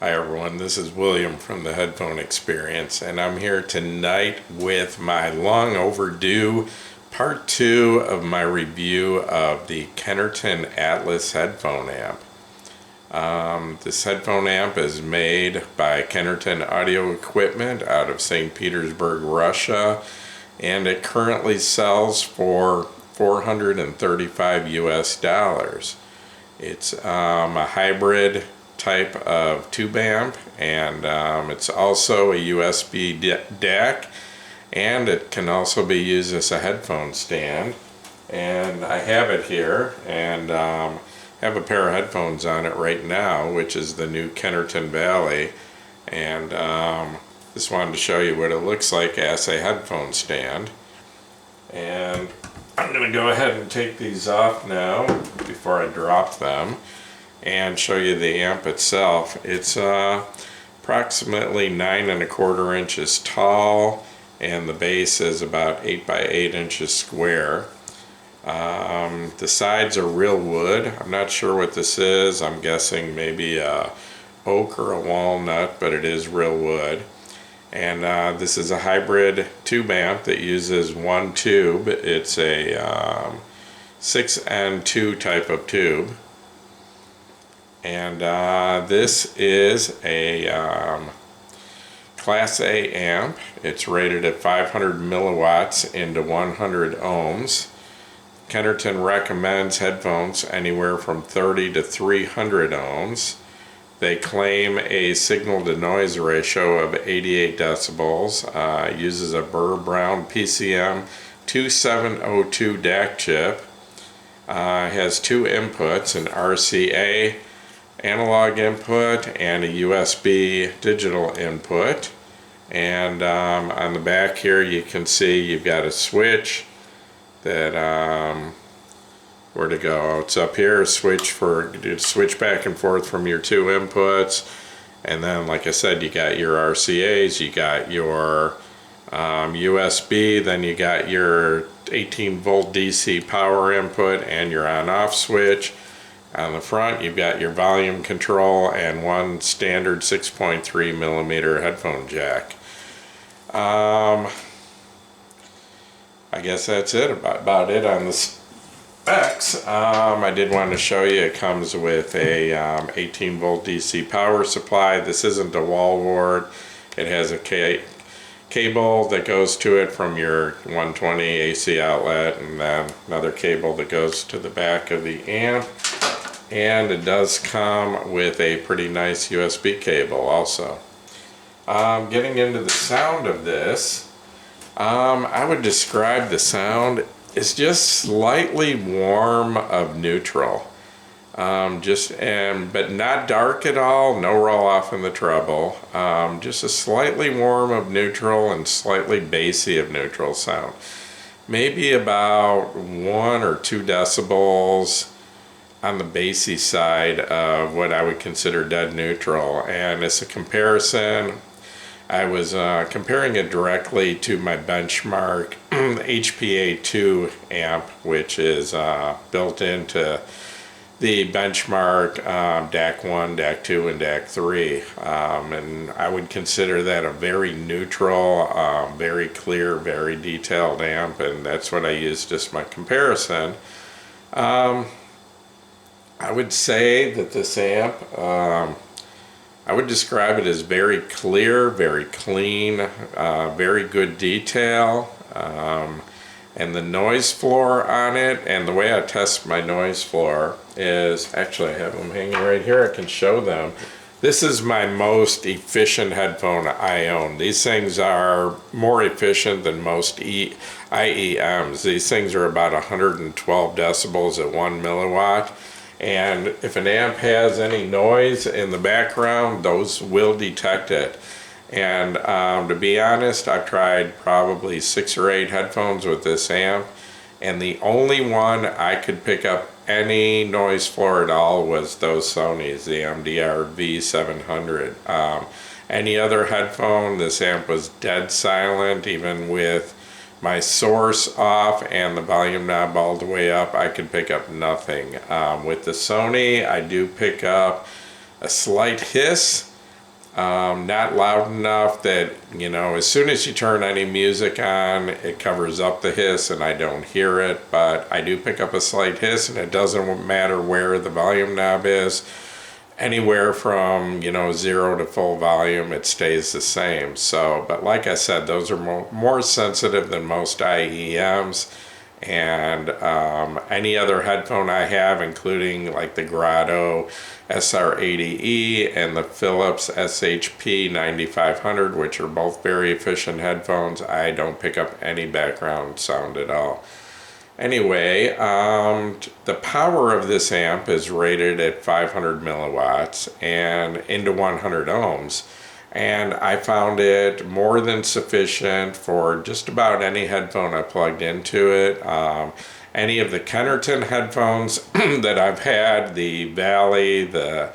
Hi everyone, this is William from the Headphone Experience, and I'm here tonight with my long overdue part 2 of my review of the Kennerton Atlas headphone amp. This headphone amp is made by Kennerton Audio Equipment out of St. Petersburg, Russia, and it currently sells for $435 US. It's a hybrid type of tube amp, and it's also a USB DAC, and it can also be used as a headphone stand. And I have it here, and have a pair of headphones on it right now, which is the new Kennerton Valley, and just wanted to show you what it looks like as a headphone stand. And I'm going to go ahead and take these off now before I drop them and show you the amp itself. It's approximately 9¼ inches tall, and the base is about 8 by 8 inches square. The sides are real wood. I'm not sure what this is. I'm guessing maybe a oak or a walnut, but it is real wood. And this is a hybrid tube amp that uses one tube. It's a 6N2 type of tube. And this is a Class A amp. It's rated at 500 milliwatts into 100 ohms. Kennerton recommends headphones anywhere from 30 to 300 ohms. They claim a signal-to-noise ratio of 88 decibels. Uses a Burr Brown PCM 2702 DAC chip. Has two inputs, an RCA analog input and a USB digital input. And on the back here you can see you've got a switch that where to go. It's up here, switch back and forth from your two inputs, and then like I said, you got your RCAs, you got your USB, then you got your 18 volt DC power input and your on-off switch. On the front you've got your volume control and one standard 6.3 millimeter headphone jack. I guess that's it, about it on the specs. I did want to show you it comes with a 18 volt DC power supply. This isn't a wall wart. It has a cable that goes to it from your 120 AC outlet, and then another cable that goes to the back of the amp. And it does come with a pretty nice USB cable also. Getting into the sound of this, I would describe the sound as just slightly warm of neutral. But not dark at all, no roll off in the treble. Just a slightly warm of neutral and slightly bassy of neutral sound. Maybe about 1 or 2 decibels on the bassy side of what I would consider dead neutral. And as a comparison, I was comparing it directly to my benchmark HPA2 amp, which is built into the benchmark DAC 1, DAC 2, and DAC 3. And I would consider that a very neutral, very clear, very detailed amp, and that's what I used as my comparison. I would say that this amp, I would describe it as very clear, very clean, very good detail, and the noise floor on it, and the way I test my noise floor is, actually I have them hanging right here, I can show them. This is my most efficient headphone I own. These things are more efficient than most IEMs. These things are about 112 decibels at 1 milliwatt. And if an amp has any noise in the background, those will detect it. And to be honest, I've tried probably 6 or 8 headphones with this amp, and the only one I could pick up any noise floor at all was those Sonys, the MDR V700. Any other headphone, this amp was dead silent, even with my source off and the volume knob all the way up. I could pick up nothing. With the Sony, I do pick up a slight hiss not loud enough that, you know, as soon as you turn any music on, it covers up the hiss and I don't hear it, but I do pick up a slight hiss, and it doesn't matter where the volume knob is. Anywhere from, you know, 0 to full volume, it stays the same. So, but like I said, those are more sensitive than most IEMs. And any other headphone I have, including like the Grotto SR80E and the Philips SHP 9500, which are both very efficient headphones, I don't pick up any background sound at all. Anyway, the power of this amp is rated at 500 milliwatts and into 100 ohms. And I found it more than sufficient for just about any headphone I plugged into it. Any of the Kennerton headphones that I've had, the Valley, the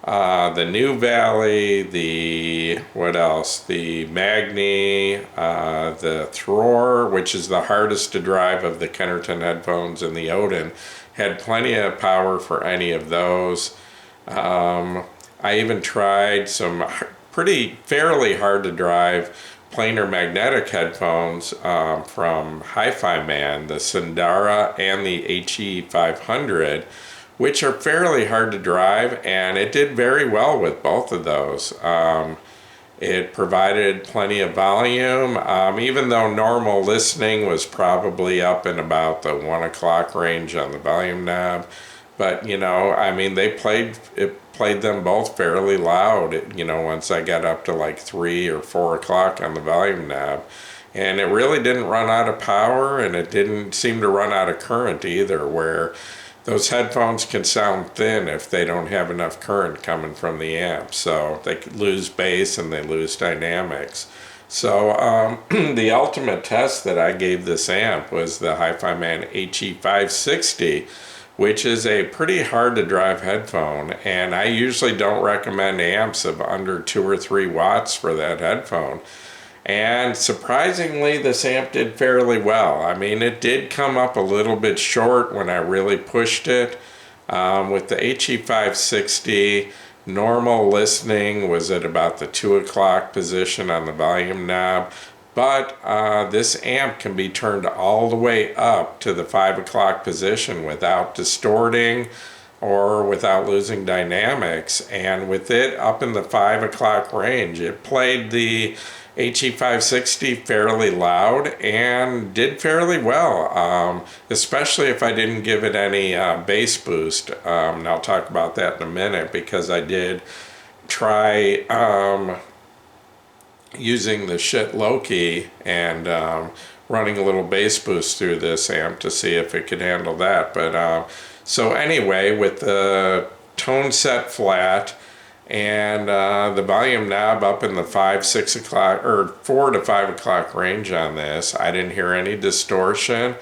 New Valley, what else? The Magni, the Thror, which is the hardest to drive of the Kennerton headphones, and the Odin, had plenty of power for any of those. I even tried some fairly hard to drive planar magnetic headphones from Hi-Fi Man, the Sundara and the HE500, which are fairly hard to drive, and it did very well with both of those. It provided plenty of volume, even though normal listening was probably up in about the 1 o'clock range on the volume knob. But, you know, I mean, it played them both fairly loud, you know, once I got up to like 3 or 4 o'clock on the volume knob. And it really didn't run out of power, and it didn't seem to run out of current either, where those headphones can sound thin if they don't have enough current coming from the amp. So they lose bass and they lose dynamics. So the ultimate test that I gave this amp was the Hi-Fi Man HE560, which is a pretty hard to drive headphone, and I usually don't recommend amps of under 2 or 3 watts for that headphone. And surprisingly, this amp did fairly well. I mean, it did come up a little bit short when I really pushed it. With the HE560, normal listening was at about the 2 o'clock position on the volume knob. But this amp can be turned all the way up to the 5 o'clock position without distorting or without losing dynamics. And with it up in the 5 o'clock range, it played the HE560 fairly loud and did fairly well, especially if I didn't give it any bass boost. And I'll talk about that in a minute, because I did try using the shit low key and running a little bass boost through this amp to see if it could handle that. But so anyway, with the tone set flat and the volume knob up in the 6 o'clock or 4 to 5 o'clock range on this, I didn't hear any distortion.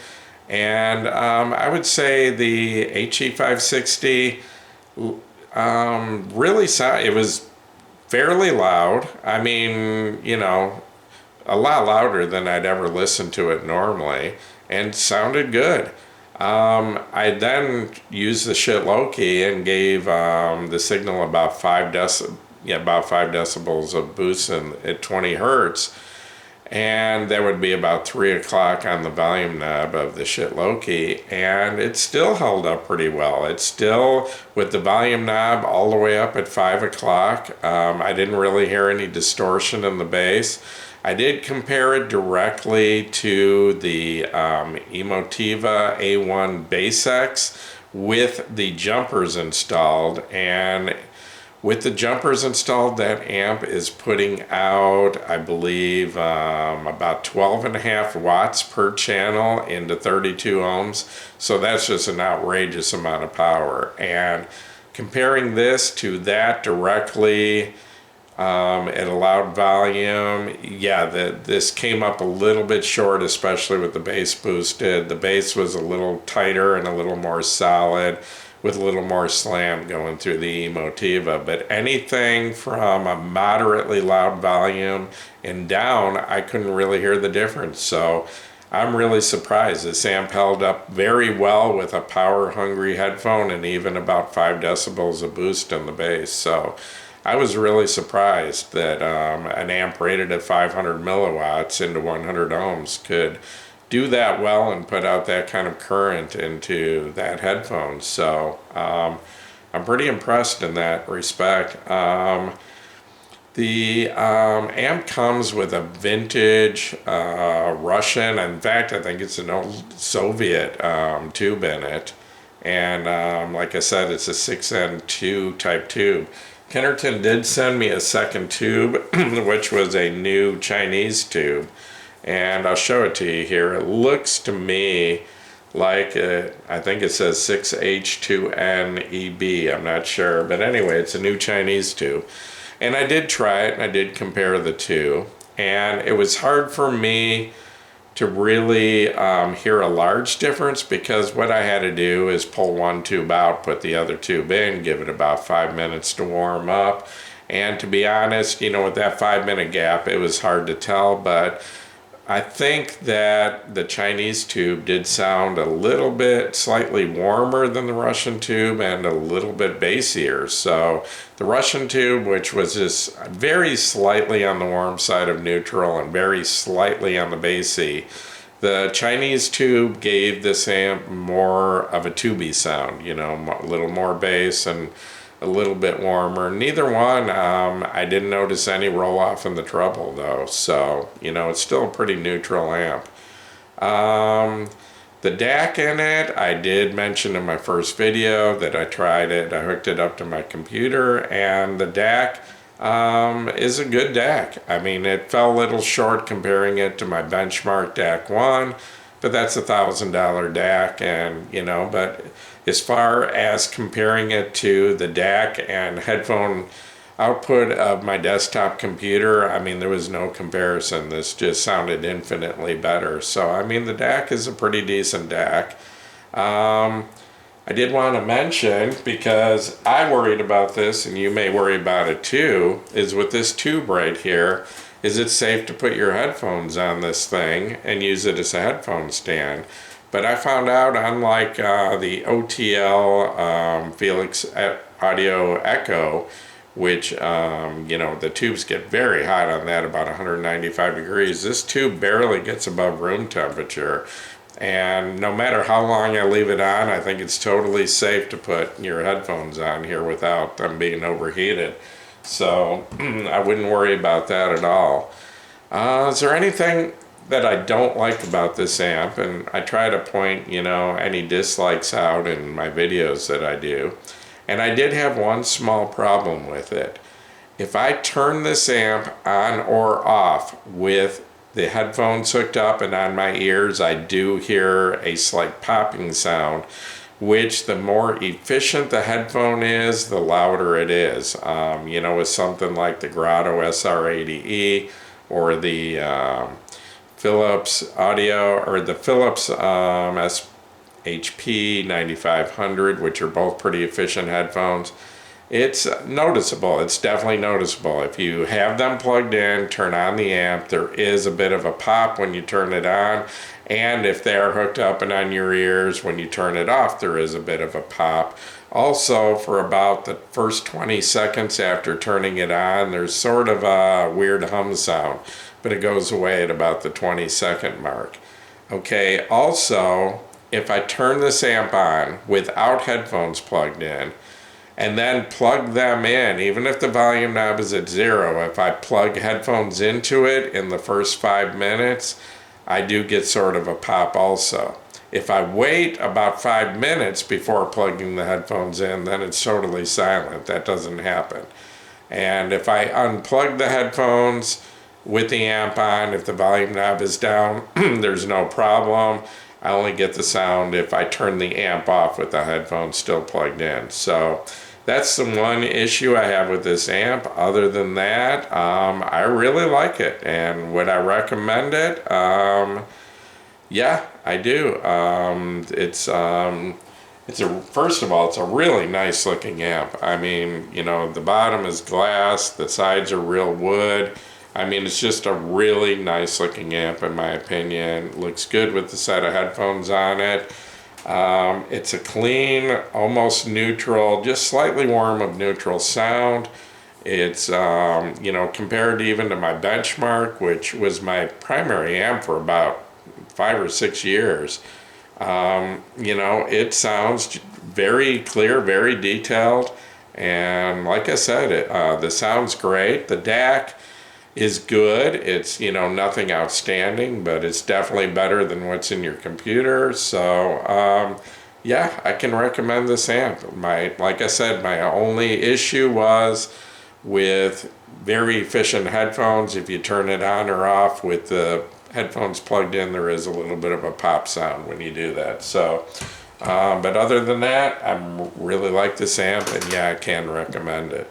And I would say the HE560 really it was fairly loud. I mean, you know, a lot louder than I'd ever listened to it normally, and sounded good. I then used the shit low key and gave the signal about 5 decibels of boost at 20 hertz, and that would be about 3 o'clock on the volume knob of the shit low key, and it still held up pretty well. It's still, with the volume knob all the way up at 5 o'clock, I didn't really hear any distortion in the bass. I did compare it directly to the Emotiva A1 Bass X with the jumpers installed, and with the jumpers installed, that amp is putting out, I believe, about 12.5 watts per channel into 32 ohms. So that's just an outrageous amount of power. And comparing this to that directly at a loud volume, yeah, this came up a little bit short, especially with the bass boosted. The bass was a little tighter and a little more solid, with a little more slam going through the Emotiva. But anything from a moderately loud volume and down, I couldn't really hear the difference. So I'm really surprised. This amp held up very well with a power hungry headphone, and even about 5 decibels of boost in the bass. So I was really surprised that an amp rated at 500 milliwatts into 100 ohms could do that well and put out that kind of current into that headphone. So I'm pretty impressed in that respect. The amp comes with a vintage Russian, in fact I think it's an old Soviet tube in it. And like I said, it's a 6N2 type tube. Kennerton did send me a second tube, which was a new Chinese tube. And I'll show it to you here. It looks to me like, I think it says 6H2NEB, I'm not sure. But anyway, it's a new Chinese tube. And I did try it, and I did compare the two. And it was hard for me to really hear a large difference, because what I had to do is pull one tube out, put the other tube in, give it about 5 minutes to warm up. And to be honest, you know, with that 5-minute gap, it was hard to tell, but I think that the Chinese tube did sound a little bit slightly warmer than the Russian tube and a little bit bassier. So the Russian tube, which was just very slightly on the warm side of neutral and very slightly on the bassy, the Chinese tube gave this amp more of a tubey sound, you know, a little more bass and a little bit warmer. Neither one, I didn't notice any roll off in the treble though, so you know, it's still a pretty neutral amp. The DAC in it, I did mention in my first video that I tried it. I hooked it up to my computer, and the DAC is a good DAC. I mean, it fell a little short comparing it to my benchmark DAC 1, but that's $1,000 DAC, and you know, but as far as comparing it to the DAC and headphone output of my desktop computer, I mean, there was no comparison. This just sounded infinitely better. So, I mean, the DAC is a pretty decent DAC. I did want to mention, because I worried about this, and you may worry about it too, is with this tube right here, is it safe to put your headphones on this thing and use it as a headphone stand? But I found out, unlike the OTL Felix Audio Echo, which, you know, the tubes get very hot on that, about 195 degrees. This tube barely gets above room temperature. And no matter how long I leave it on, I think it's totally safe to put your headphones on here without them being overheated. So I wouldn't worry about that at all. Is there anything that I don't like about this amp? And I try to point, you know, any dislikes out in my videos that I do. And I did have one small problem with it. If I turn this amp on or off with the headphones hooked up and on my ears, I do hear a slight popping sound, which the more efficient the headphone is, the louder it is. You know, with something like the Grotto SR80E or the Philips Audio, or the Philips HP 9500, which are both pretty efficient headphones, it's noticeable. It's definitely noticeable. If you have them plugged in, turn on the amp, there is a bit of a pop when you turn it on. And if they are hooked up and on your ears, when you turn it off, there is a bit of a pop. Also, for about the first 20 seconds after turning it on, there's sort of a weird hum sound, but it goes away at about the 20-second mark. Okay, also, if I turn this amp on without headphones plugged in, and then plug them in, even if the volume knob is at 0, if I plug headphones into it in the first 5 minutes, I do get sort of a pop also. If I wait about 5 minutes before plugging the headphones in, then it's totally silent. That doesn't happen. And if I unplug the headphones with the amp on, if the volume knob is down, there's no problem. I only get the sound if I turn the amp off with the headphones still plugged in. So that's the one issue I have with this amp. Other than that, I really like it. And would I recommend it? Yeah, I do. First of all, it's a really nice looking amp. I mean, you know, the bottom is glass, the sides are real wood. I mean, it's just a really nice looking amp in my opinion. Looks good with the set of headphones on it. It's a clean, almost neutral, just slightly warm of neutral sound. It's, you know, compared even to my benchmark, which was my primary amp for about 5 or 6 years, you know, it sounds very clear, very detailed. And like I said, the sound's great. The DAC is good. It's, you know, nothing outstanding, but it's definitely better than what's in your computer. So, yeah, I can recommend this amp. Like I said, my only issue was with very efficient headphones. If you turn it on or off with the headphones plugged in, there is a little bit of a pop sound when you do that. So, but other than that, I really like this amp, and yeah, I can recommend it.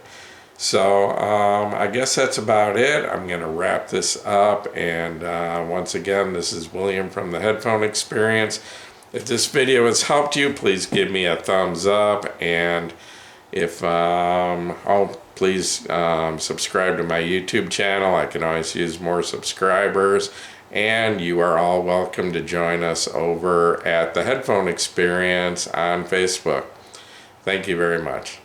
So I guess that's about it. I'm going to wrap this up. And once again, this is William from the Headphone Experience. If this video has helped you, please give me a thumbs up. And if, please subscribe to my YouTube channel. I can always use more subscribers. And you are all welcome to join us over at the Headphone Experience on Facebook. Thank you very much.